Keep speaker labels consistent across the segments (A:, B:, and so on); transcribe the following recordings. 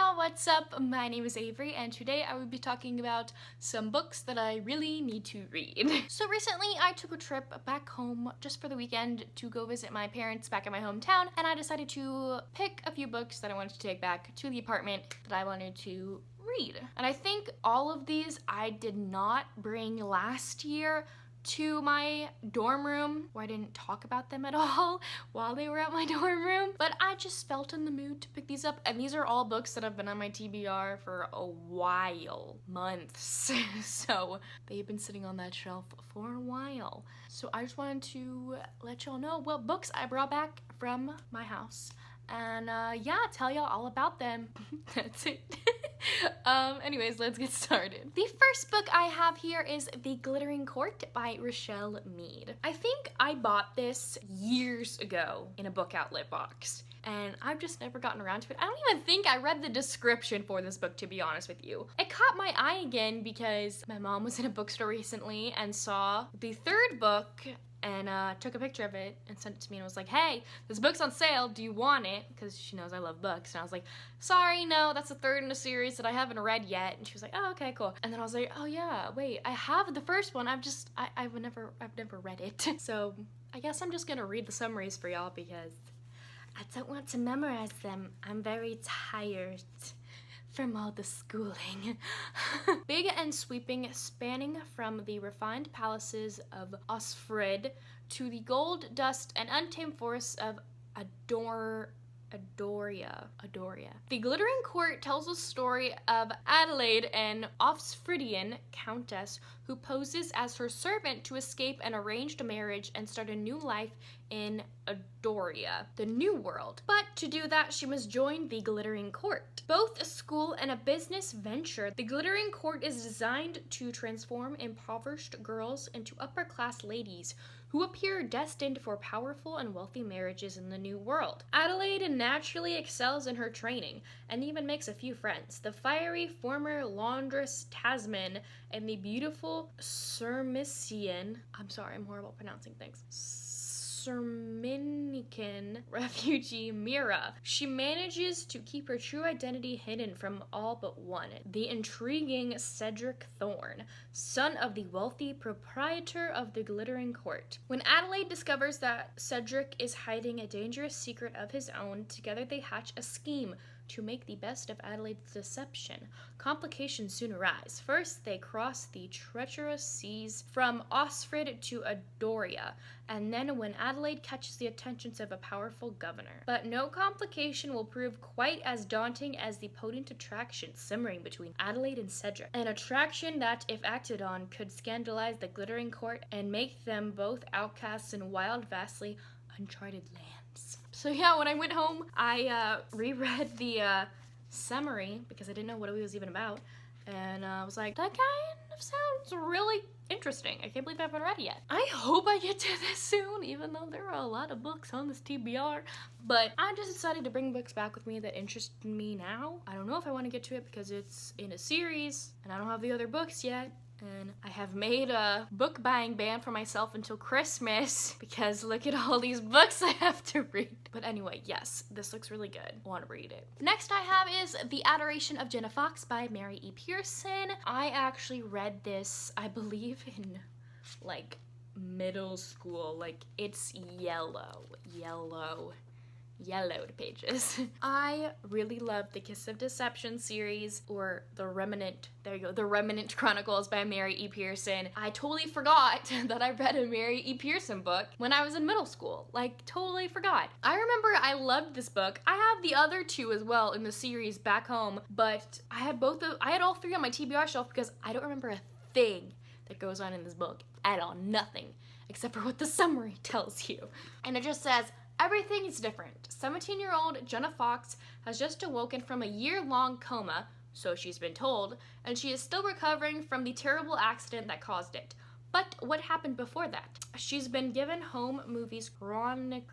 A: y'all, what's up? My name is Avery and today I will be talking about some books that I really need to read. So recently I took a trip back home just for the weekend to go visit my parents back in my hometown, and I decided to pick a few books that I wanted to take back to the apartment that I wanted to read. And I think all of these I did not bring last year to my dorm room, where I didn't talk about them at all while they were at my dorm room, but I just felt in the mood to pick these up. And these are all books that have been on my TBR for a while, months. So they've been sitting on that shelf for a while. So I just wanted to let y'all know what books I brought back from my house. And yeah, tell y'all all about them. That's it. Anyways, let's get started. The first book I have here is The Glittering Court by Rochelle Mead. I think I bought this years ago in a book outlet box, and I've just never gotten around to it. I don't even think I read the description for this book, to be honest with you. It caught my eye again because my mom was in a bookstore recently and saw the third book and took a picture of it and sent it to me and was like, hey, this book's on sale, do you want it? Because she knows I love books. And I was like, sorry, no, that's the third in a series that I haven't read yet. And she was like, oh, okay, cool. And then I was like, oh yeah, wait, I have the first one, I've never read it. So I guess I'm just gonna read the summaries for y'all because I don't want to memorize them. I'm very tired from all the schooling. Big and sweeping, spanning from the refined palaces of Osfrid to the gold dust and untamed forests of Adoria. The Glittering Court tells a story of Adelaide, an Osfridian countess who poses as her servant to escape an arranged marriage and start a new life in Adoria, the New World. But to do that, she must join the Glittering Court. Both a school and a business venture, the Glittering Court is designed to transform impoverished girls into upper-class ladies who appear destined for powerful and wealthy marriages in the New World. Adelaide naturally excels in her training and even makes a few friends. The fiery former laundress Tasman and the beautiful Sirmician, I'm sorry, I'm horrible at pronouncing things, Serminican refugee Mira. She manages to keep her true identity hidden from all but one, the intriguing Cedric Thorne, son of the wealthy proprietor of the Glittering Court. When Adelaide discovers that Cedric is hiding a dangerous secret of his own, together they hatch a scheme to make the best of Adelaide's deception. Complications soon arise. First, they cross the treacherous seas from Osfrid to Adoria, and then when Adelaide catches the attentions of a powerful governor. But no complication will prove quite as daunting as the potent attraction simmering between Adelaide and Cedric. An attraction that, if acted on, could scandalize the Glittering Court and make them both outcasts in wild, vastly uncharted lands. So yeah, when I went home, I reread the summary because I didn't know what it was even about, and I was like, that kind of sounds really interesting. I can't believe I haven't read it yet. I hope I get to this soon, even though there are a lot of books on this TBR, but I just decided to bring books back with me that interest me now. I don't know if I want to get to it because it's in a series, and I don't have the other books yet. And I have made a book buying ban for myself until Christmas because look at all these books I have to read. But anyway, yes, this looks really good. I want to read it. Next I have is The Adoration of Jenna Fox by Mary E. Pearson. I actually read this, I believe, in like middle school. Like, it's yellowed pages. I really love the Kiss of Deception series, or The Remnant, there you go, The Remnant Chronicles by Mary E. Pearson. I totally forgot that I read a Mary E. Pearson book when I was in middle school. Like, totally forgot. I remember I loved this book. I have the other two as well in the series back home, but I had all three on my TBR shelf because I don't remember a thing that goes on in this book at all. Nothing, except for what the summary tells you. And it just says, everything is different. 17-year-old Jenna Fox has just awoken from a year-long coma, so she's been told, and she is still recovering from the terrible accident that caused it. But what happened before that? She's been given home movies chronicling,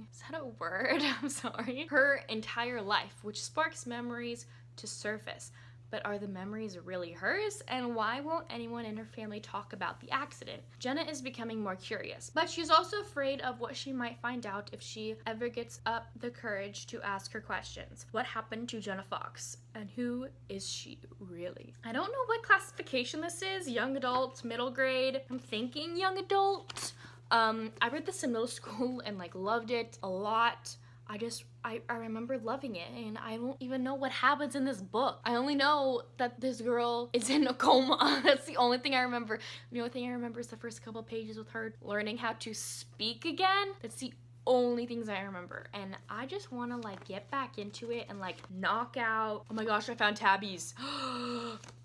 A: is that a word? I'm sorry. Her entire life, which sparks memories to surface. But are the memories really hers? And why won't anyone in her family talk about the accident? Jenna is becoming more curious, but she's also afraid of what she might find out if she ever gets up the courage to ask her questions. What happened to Jenna Fox? And who is she really? I don't know what classification this is. Young adult, middle grade. I'm thinking young adult. I read this in middle school and like loved it a lot. I remember loving it, and I don't even know what happens in this book. I only know that this girl is in a coma. That's the only thing I remember. The only thing I remember is the first couple pages with her learning how to speak again. That's the only things I remember, and I just want to like get back into it and like knock out. Oh my gosh, I found tabbies.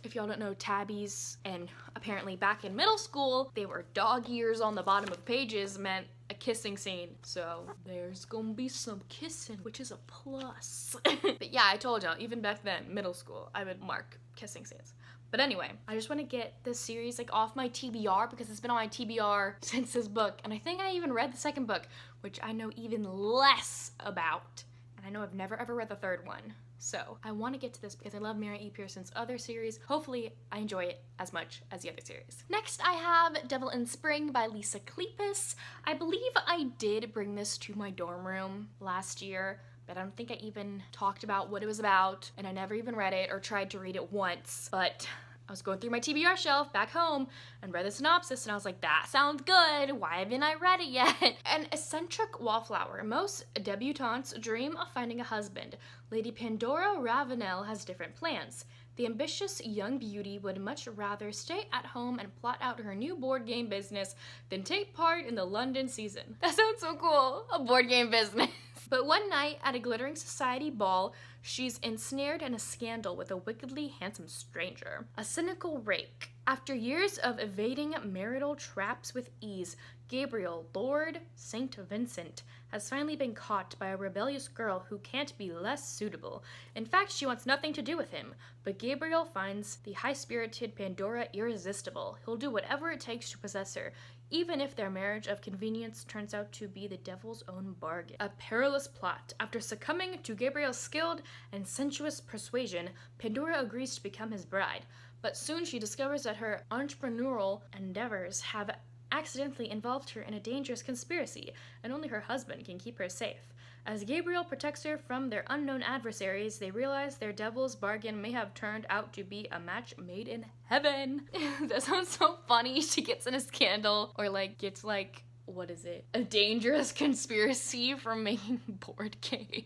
A: If y'all don't know, tabbies, and apparently back in middle school, they were dog ears on the bottom of pages, meant a kissing scene. So there's gonna be some kissing, which is a plus. But yeah, I told y'all, even back then, middle school, I would mark kissing scenes. But anyway, I just want to get this series like off my TBR because it's been on my TBR since this book. And I think I even read the second book, which I know even less about. And I know I've never ever read the third one. So I want to get to this because I love Mary E. Pearson's other series. Hopefully I enjoy it as much as the other series. Next I have Devil in Spring by Lisa Kleypas. I believe I did bring this to my dorm room last year, but I don't think I even talked about what it was about, and I never even read it or tried to read it once. But I was going through my TBR shelf back home and read the synopsis, and I was like, that sounds good. Why haven't I read it yet? An eccentric wallflower. Most debutantes dream of finding a husband. Lady Pandora Ravenel has different plans. The ambitious young beauty would much rather stay at home and plot out her new board game business than take part in the London season. That sounds so cool, a board game business. But one night at a glittering society ball, she's ensnared in a scandal with a wickedly handsome stranger, a cynical rake. After years of evading marital traps with ease, Gabriel, Lord St. Vincent, has finally been caught by a rebellious girl who can't be less suitable. In fact, she wants nothing to do with him, but Gabriel finds the high-spirited Pandora irresistible. He'll do whatever it takes to possess her, even if their marriage of convenience turns out to be the devil's own bargain. A perilous plot. After succumbing to Gabriel's skilled and sensuous persuasion, Pandora agrees to become his bride. But soon she discovers that her entrepreneurial endeavors have accidentally involved her in a dangerous conspiracy, and only her husband can keep her safe. As Gabriel protects her from their unknown adversaries, they realize their devil's bargain may have turned out to be a match made in heaven. That sounds so funny. She gets in a scandal, or like gets like, what is it? A dangerous conspiracy from making board games.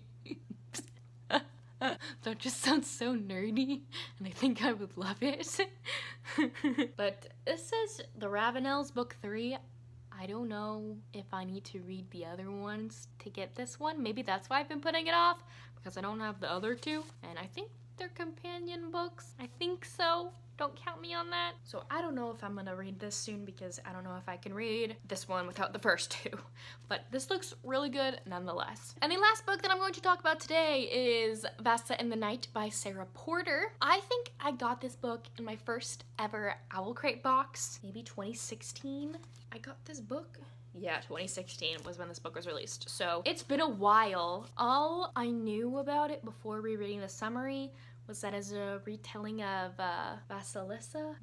A: That just sounds so nerdy, and I think I would love it. But this says The Ravenels, Book 3. I don't know if I need to read the other ones to get this one. Maybe that's why I've been putting it off, because I don't have the other two. And I think they're companion books. I think so. Don't count me on that. So I don't know if I'm gonna read this soon because I don't know if I can read this one without the first two. But this looks really good nonetheless. And the last book that I'm going to talk about today is Vasa in the Night by Sarah Porter. I think I got this book in my first ever Owl Crate box, maybe 2016. I got this book. Yeah, 2016 was when this book was released. So it's been a while. All I knew about it before rereading the summary was that as a retelling of Vasilisa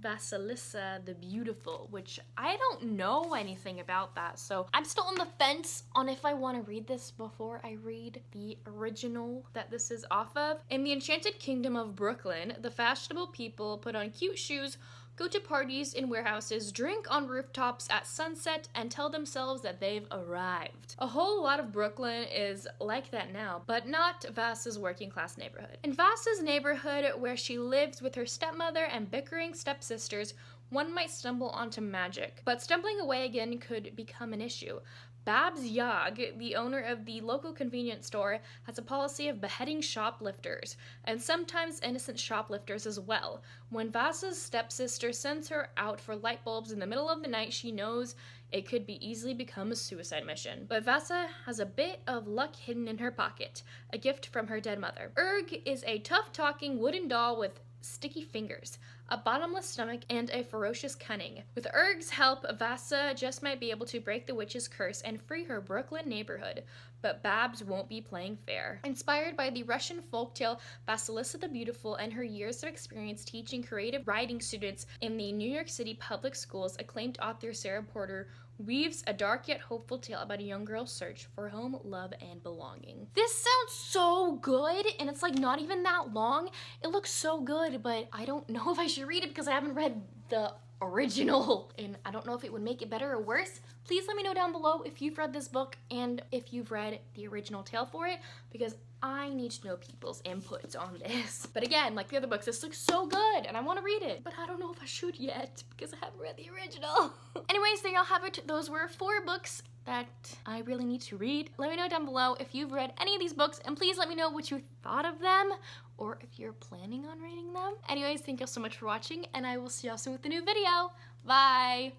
A: the Beautiful, which I don't know anything about that, so I'm still on the fence on if I want to read this before I read the original that this is off of. In the Enchanted Kingdom of Brooklyn, the fashionable people put on cute shoes, go to parties in warehouses, drink on rooftops at sunset, and tell themselves that they've arrived. A whole lot of Brooklyn is like that now, but not Vasa's working class neighborhood. In Vasa's neighborhood, where she lives with her stepmother and bickering stepsisters, one might stumble onto magic, but stumbling away again could become an issue. Babs Yagg, the owner of the local convenience store, has a policy of beheading shoplifters, and sometimes innocent shoplifters as well. When Vasa's stepsister sends her out for light bulbs in the middle of the night, she knows it could be easily become a suicide mission. But Vasa has a bit of luck hidden in her pocket, a gift from her dead mother. Erg is a tough-talking wooden doll with sticky fingers. a bottomless stomach, and a ferocious cunning. With Urg's help, Vasa just might be able to break the witch's curse and free her Brooklyn neighborhood. But Babs won't be playing fair. Inspired by the Russian folktale Vasilisa the Beautiful and her years of experience teaching creative writing students in the New York City public schools, acclaimed author Sarah Porter weaves a dark yet hopeful tale about a young girl's search for home, love, and belonging. This sounds so good, and it's like not even that long. It looks so good, but I don't know if I should read it because I haven't read the original, and I don't know if it would make it better or worse. Please let me know down below if you've read this book and if you've read the original tale for it, because I need to know people's inputs on this. But again, like the other books, this looks so good and I want to read it, but I don't know if I should yet because I haven't read the original. Anyways, there y'all have it. Those were 4 books that I really need to read. Let me know down below if you've read any of these books, and please let me know what you thought of them or if you're planning on reading them. Anyways, thank y'all so much for watching, and I will see y'all soon with a new video. Bye!